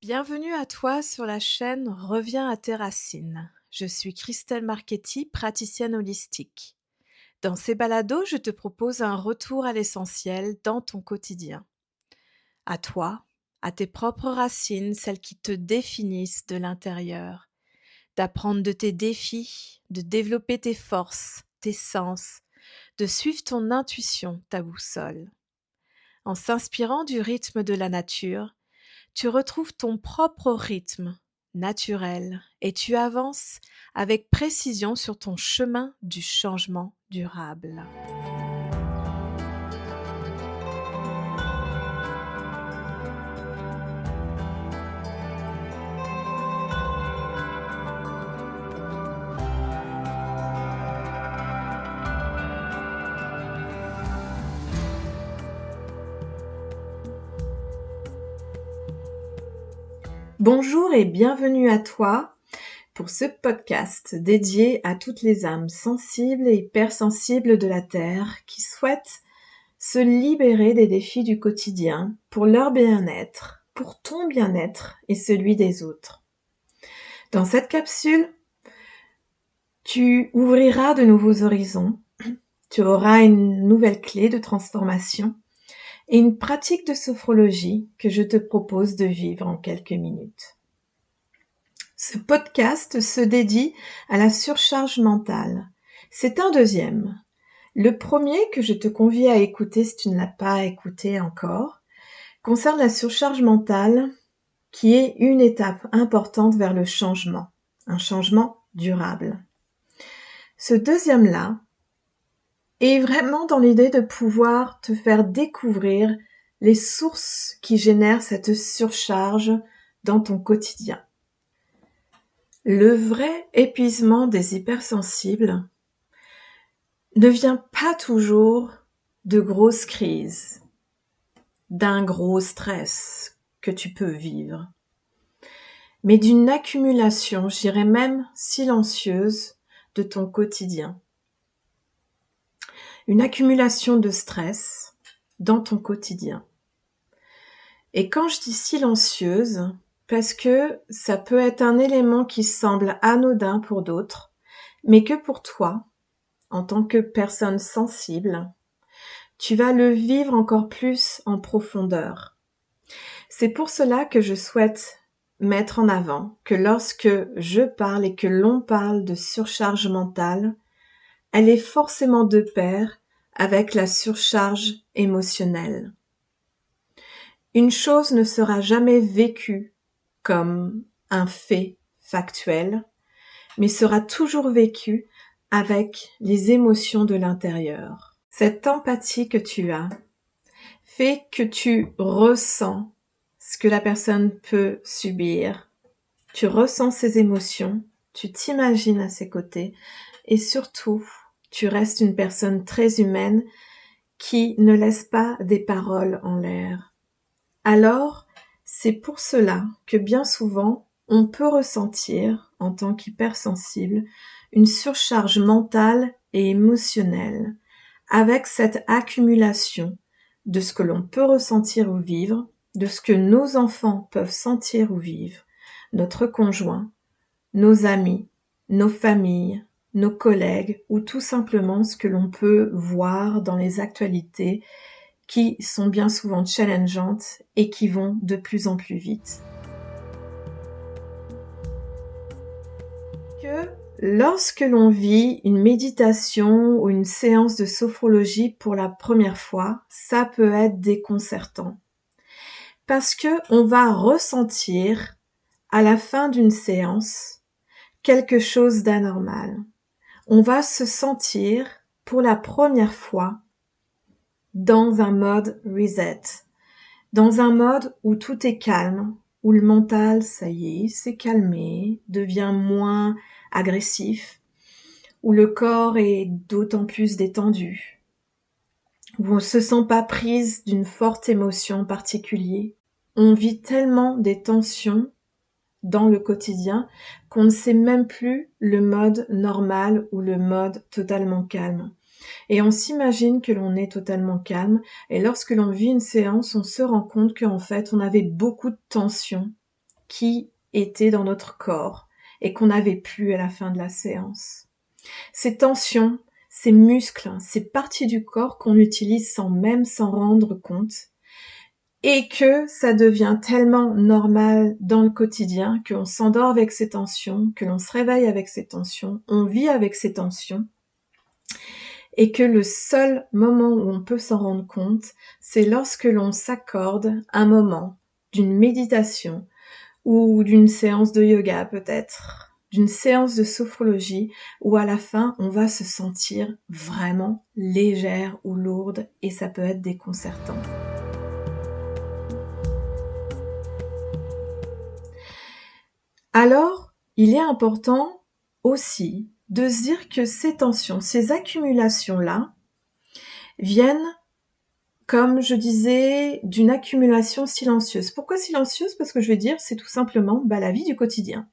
Bienvenue à toi sur la chaîne Reviens à tes racines. Je suis Christelle Marchetti, praticienne holistique. Dans ces balados, je te propose un retour à l'essentiel dans ton quotidien. À toi, à tes propres racines, celles qui te définissent de l'intérieur. D'apprendre de tes défis, de développer tes forces, tes sens, de suivre ton intuition, ta boussole. En s'inspirant du rythme de la nature, tu retrouves ton propre rythme naturel et tu avances avec précision sur ton chemin du changement durable. Bonjour et bienvenue à toi pour ce podcast dédié à toutes les âmes sensibles et hypersensibles de la Terre qui souhaitent se libérer des défis du quotidien pour leur bien-être, pour ton bien-être et celui des autres. Dans cette capsule, tu ouvriras de nouveaux horizons, tu auras une nouvelle clé de transformation et une pratique de sophrologie que je te propose de vivre en quelques minutes. Ce podcast se dédie à la surcharge mentale. C'est un deuxième. Le premier que je te convie à écouter si tu ne l'as pas écouté encore, concerne la surcharge mentale qui est une étape importante vers le changement, un changement durable. Ce deuxième-là est vraiment dans l'idée de pouvoir te faire découvrir les sources qui génèrent cette surcharge dans ton quotidien. Le vrai épuisement des hypersensibles ne vient pas toujours de grosses crises, d'un gros stress que tu peux vivre, mais d'une accumulation, je dirais même silencieuse, de ton quotidien. Une accumulation de stress dans ton quotidien. Et quand je dis silencieuse, parce que ça peut être un élément qui semble anodin pour d'autres, mais que pour toi, en tant que personne sensible, tu vas le vivre encore plus en profondeur. C'est pour cela que je souhaite mettre en avant que lorsque je parle et que l'on parle de surcharge mentale, elle est forcément de pair avec la surcharge émotionnelle. Une chose ne sera jamais vécue comme un fait factuel, mais sera toujours vécue avec les émotions de l'intérieur. Cette empathie que tu as fait que tu ressens ce que la personne peut subir. Tu ressens ses émotions, tu t'imagines à ses côtés et surtout, tu restes une personne très humaine qui ne laisse pas des paroles en l'air. Alors, c'est pour cela que bien souvent, on peut ressentir, en tant qu'hypersensible, une surcharge mentale et émotionnelle, avec cette accumulation de ce que l'on peut ressentir ou vivre, de ce que nos enfants peuvent sentir ou vivre, notre conjoint, nos amis, nos familles, nos collègues ou tout simplement ce que l'on peut voir dans les actualités qui sont bien souvent challengeantes et qui vont de plus en plus vite. Que lorsque l'on vit une méditation ou une séance de sophrologie pour la première fois, ça peut être déconcertant. Parce que on va ressentir à la fin d'une séance quelque chose d'anormal. On va se sentir pour la première fois dans un mode reset, dans un mode où tout est calme, où le mental, ça y est, s'est calmé, devient moins agressif, où le corps est d'autant plus détendu, où on ne se sent pas prise d'une forte émotion particulière. On vit tellement des tensions dans le quotidien qu'on ne sait même plus le mode normal ou le mode totalement calme. Et on s'imagine que l'on est totalement calme et lorsque l'on vit une séance, on se rend compte qu'en fait, on avait beaucoup de tension qui étaient dans notre corps et qu'on n'avait plus à la fin de la séance. Ces tensions, ces muscles, ces parties du corps qu'on utilise sans même s'en rendre compte, et que ça devient tellement normal dans le quotidien qu'on s'endort avec ces tensions, que l'on se réveille avec ces tensions, on vit avec ces tensions, et que le seul moment où on peut s'en rendre compte, c'est lorsque l'on s'accorde un moment d'une méditation ou d'une séance de yoga peut-être, d'une séance de sophrologie, où à la fin, on va se sentir vraiment légère ou lourde et ça peut être déconcertant. Alors, il est important aussi de se dire que ces tensions, ces accumulations-là, viennent, comme je disais, d'une accumulation silencieuse. Pourquoi silencieuse? Parce que je vais dire, c'est tout simplement la vie du quotidien.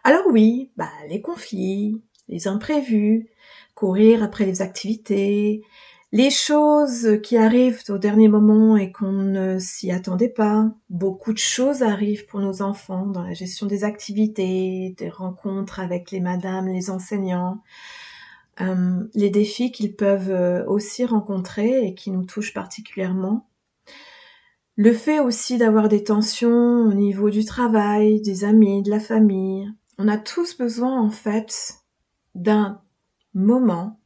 Alors oui, les conflits, les imprévus, courir après les activités, les choses qui arrivent au dernier moment et qu'on ne s'y attendait pas. Beaucoup de choses arrivent pour nos enfants dans la gestion des activités, des rencontres avec les madames, les enseignants, les défis qu'ils peuvent aussi rencontrer et qui nous touchent particulièrement. Le fait aussi d'avoir des tensions au niveau du travail, des amis, de la famille. On a tous besoin en fait d'un moment,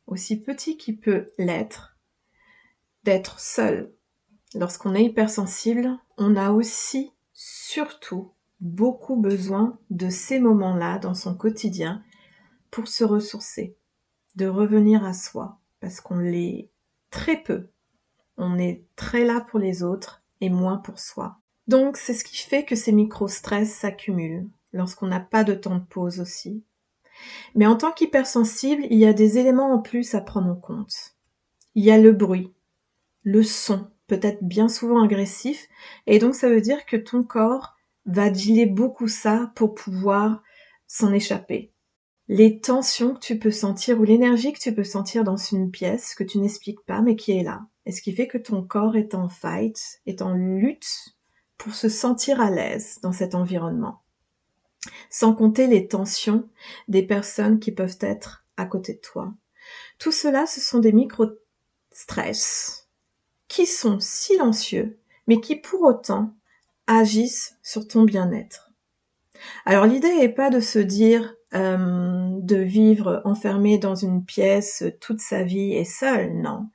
aussi petit qu'il peut l'être, d'être seul. Lorsqu'on est hypersensible, on a aussi, surtout, beaucoup besoin de ces moments-là dans son quotidien pour se ressourcer, de revenir à soi, parce qu'on l'est très peu. On est très là pour les autres et moins pour soi. Donc, c'est ce qui fait que ces micro-stress s'accumulent lorsqu'on n'a pas de temps de pause aussi. Mais en tant qu'hypersensible, il y a des éléments en plus à prendre en compte. Il y a le bruit, le son, peut-être bien souvent agressif, et donc ça veut dire que ton corps va dealer beaucoup ça pour pouvoir s'en échapper. Les tensions que tu peux sentir ou l'énergie que tu peux sentir dans une pièce que tu n'expliques pas mais qui est là. Et ce qui fait que ton corps est en fight, est en lutte pour se sentir à l'aise dans cet environnement. Sans compter les tensions des personnes qui peuvent être à côté de toi. Tout cela, ce sont des micro-stress qui sont silencieux, mais qui pour autant agissent sur ton bien-être. Alors l'idée n'est pas de se dire de vivre enfermé dans une pièce toute sa vie et seul, non.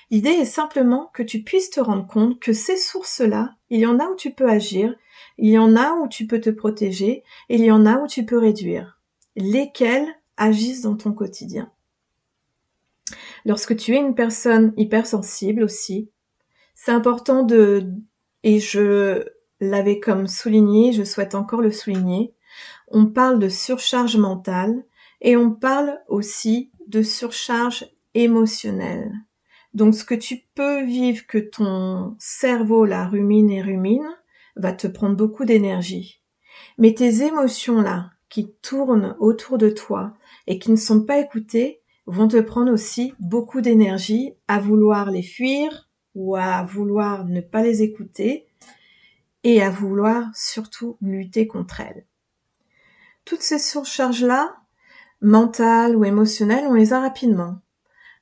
L'idée est simplement que tu puisses te rendre compte que ces sources-là, il y en a où tu peux agir, il y en a où tu peux te protéger, et il y en a où tu peux réduire. Lesquelles agissent dans ton quotidien. Lorsque tu es une personne hypersensible aussi, c'est important et je l'avais comme souligné, je souhaite encore le souligner, on parle de surcharge mentale et on parle aussi de surcharge émotionnelle. Donc ce que tu peux vivre, que ton cerveau là rumine et rumine, va te prendre beaucoup d'énergie. Mais tes émotions là, qui tournent autour de toi et qui ne sont pas écoutées, vont te prendre aussi beaucoup d'énergie à vouloir les fuir ou à vouloir ne pas les écouter et à vouloir surtout lutter contre elles. Toutes ces surcharges-là, mentales ou émotionnelles, on les a rapidement.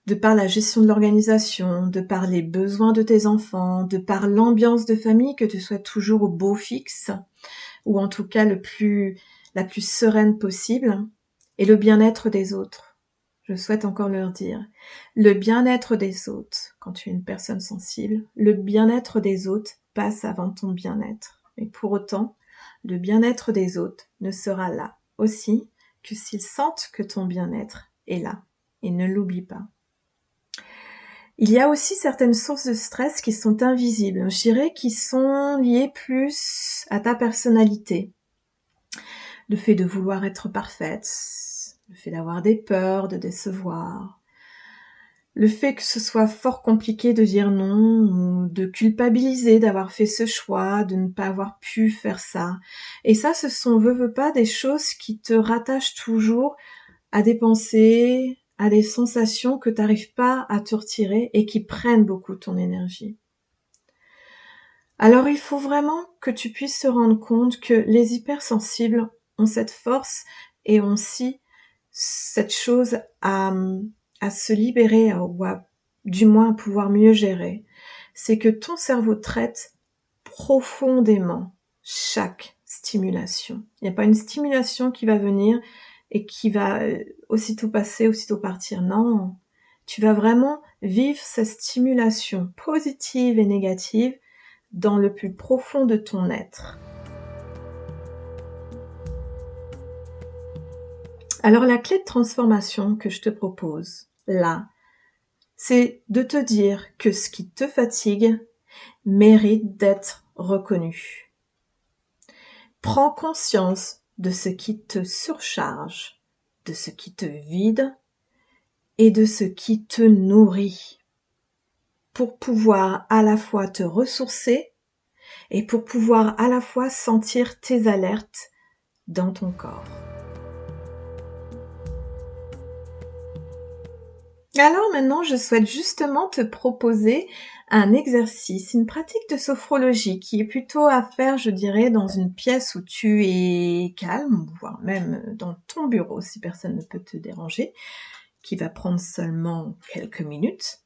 De par la gestion de l'organisation, de par les besoins de tes enfants, de par l'ambiance de famille, que tu sois toujours au beau fixe, ou en tout cas la plus sereine possible, et le bien-être des autres. Je souhaite encore leur dire, le bien-être des autres, quand tu es une personne sensible, le bien-être des autres passe avant ton bien-être. Mais pour autant, le bien-être des autres ne sera là aussi que s'ils sentent que ton bien-être est là. Et ne l'oublie pas. Il y a aussi certaines sources de stress qui sont invisibles, je dirais, qui sont liées plus à ta personnalité. Le fait de vouloir être parfaite, le fait d'avoir des peurs, de décevoir, le fait que ce soit fort compliqué de dire non, ou de culpabiliser d'avoir fait ce choix, de ne pas avoir pu faire ça. Et ça, ce sont, veux pas, des choses qui te rattachent toujours à des pensées, à des sensations que tu n'arrives pas à te retirer et qui prennent beaucoup ton énergie. Alors il faut vraiment que tu puisses te rendre compte que les hypersensibles ont cette force et ont aussi cette chose à se libérer ou du moins à pouvoir mieux gérer. C'est que ton cerveau traite profondément chaque stimulation. Il n'y a pas une stimulation qui va venir et qui va aussitôt passer, aussitôt partir. Non, tu vas vraiment vivre cette stimulation positive et négative dans le plus profond de ton être. Alors la clé de transformation que je te propose, là, c'est de te dire que ce qui te fatigue mérite d'être reconnu. Prends conscience de ce qui te surcharge, de ce qui te vide et de ce qui te nourrit pour pouvoir à la fois te ressourcer et pour pouvoir à la fois sentir tes alertes dans ton corps. Alors maintenant, je souhaite justement te proposer un exercice, une pratique de sophrologie qui est plutôt à faire, je dirais, dans une pièce où tu es calme, voire même dans ton bureau si personne ne peut te déranger, qui va prendre seulement quelques minutes,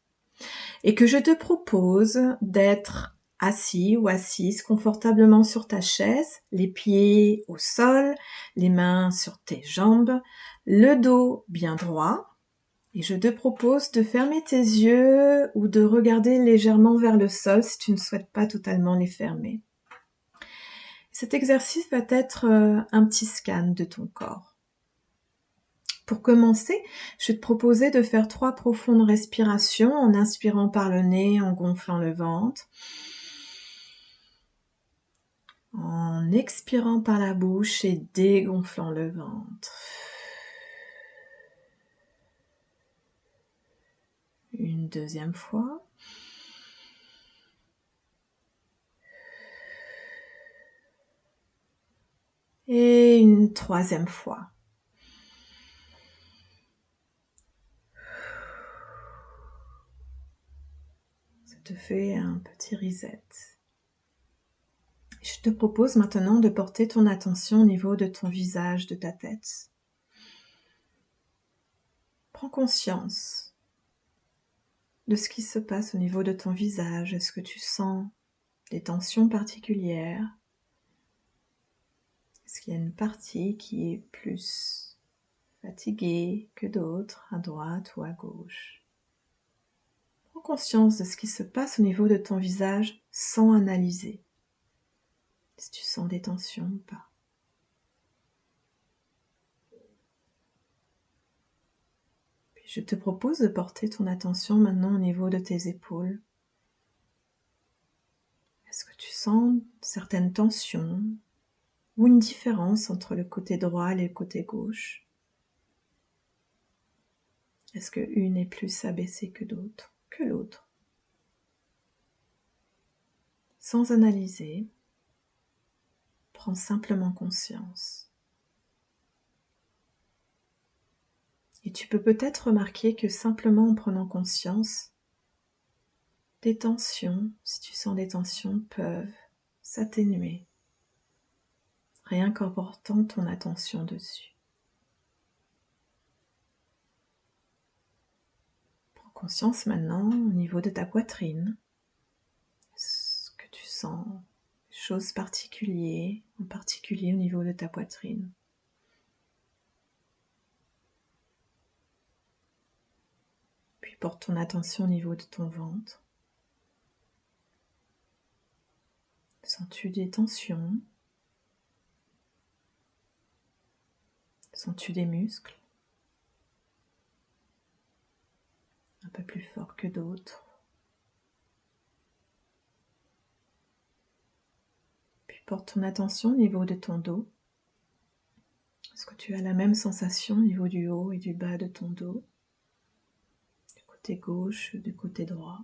et que je te propose d'être assis ou assise confortablement sur ta chaise, les pieds au sol, les mains sur tes jambes, le dos bien droit. Et je te propose de fermer tes yeux ou de regarder légèrement vers le sol si tu ne souhaites pas totalement les fermer. Cet exercice va être un petit scan de ton corps. Pour commencer, je vais te proposer de faire 3 profondes respirations en inspirant par le nez, en gonflant le ventre. En expirant par la bouche et dégonflant le ventre. Une deuxième fois. Et une troisième fois. Ça te fait un petit reset. Je te propose maintenant de porter ton attention au niveau de ton visage, de ta tête. Prends conscience de ce qui se passe au niveau de ton visage. Est-ce que tu sens des tensions particulières? Est-ce qu'il y a une partie qui est plus fatiguée que d'autres, à droite ou à gauche? Prends conscience de ce qui se passe au niveau de ton visage sans analyser. Si tu sens des tensions ou pas. Puis je te propose de porter ton attention maintenant au niveau de tes épaules. Est-ce que tu sens certaines tensions ou une différence entre le côté droit et le côté gauche? Est-ce que une est plus abaissée que l'autre? Sans analyser, prends simplement conscience. Et tu peux peut-être remarquer que simplement en prenant conscience, des tensions, si tu sens des tensions, peuvent s'atténuer, rien qu'en portant ton attention dessus. Prends conscience maintenant au niveau de ta poitrine. Est-ce que tu sens des choses particulières, en particulier au niveau de ta poitrine? Puis porte ton attention au niveau de ton ventre. Sens-tu des tensions? Sens-tu des muscles? Un peu plus forts que d'autres. Puis porte ton attention au niveau de ton dos. Est-ce que tu as la même sensation au niveau du haut et du bas de ton dos? Du côté gauche, du côté droit?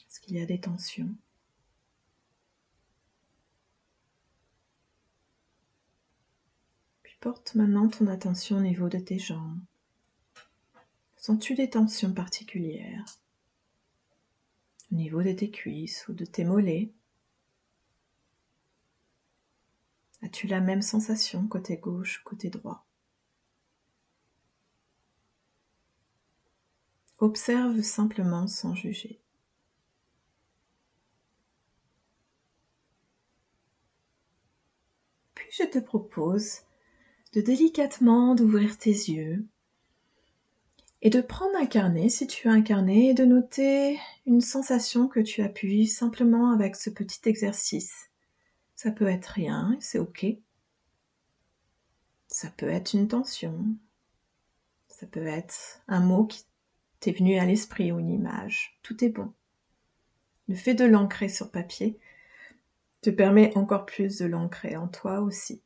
Est-ce qu'il y a des tensions? Puis porte maintenant ton attention au niveau de tes jambes. Sens-tu des tensions particulières? au niveau de tes cuisses ou de tes mollets. As-tu la même sensation côté gauche, côté droit? Observe simplement sans juger. Puis je te propose de délicatement d'ouvrir tes yeux et de prendre un carnet, si tu as un carnet, et de noter une sensation que tu as pu vivre simplement avec ce petit exercice. Ça peut être rien, c'est ok. Ça peut être une tension. Ça peut être un mot qui t'est venu à l'esprit ou une image. Tout est bon. Le fait de l'ancrer sur papier te permet encore plus de l'ancrer en toi aussi.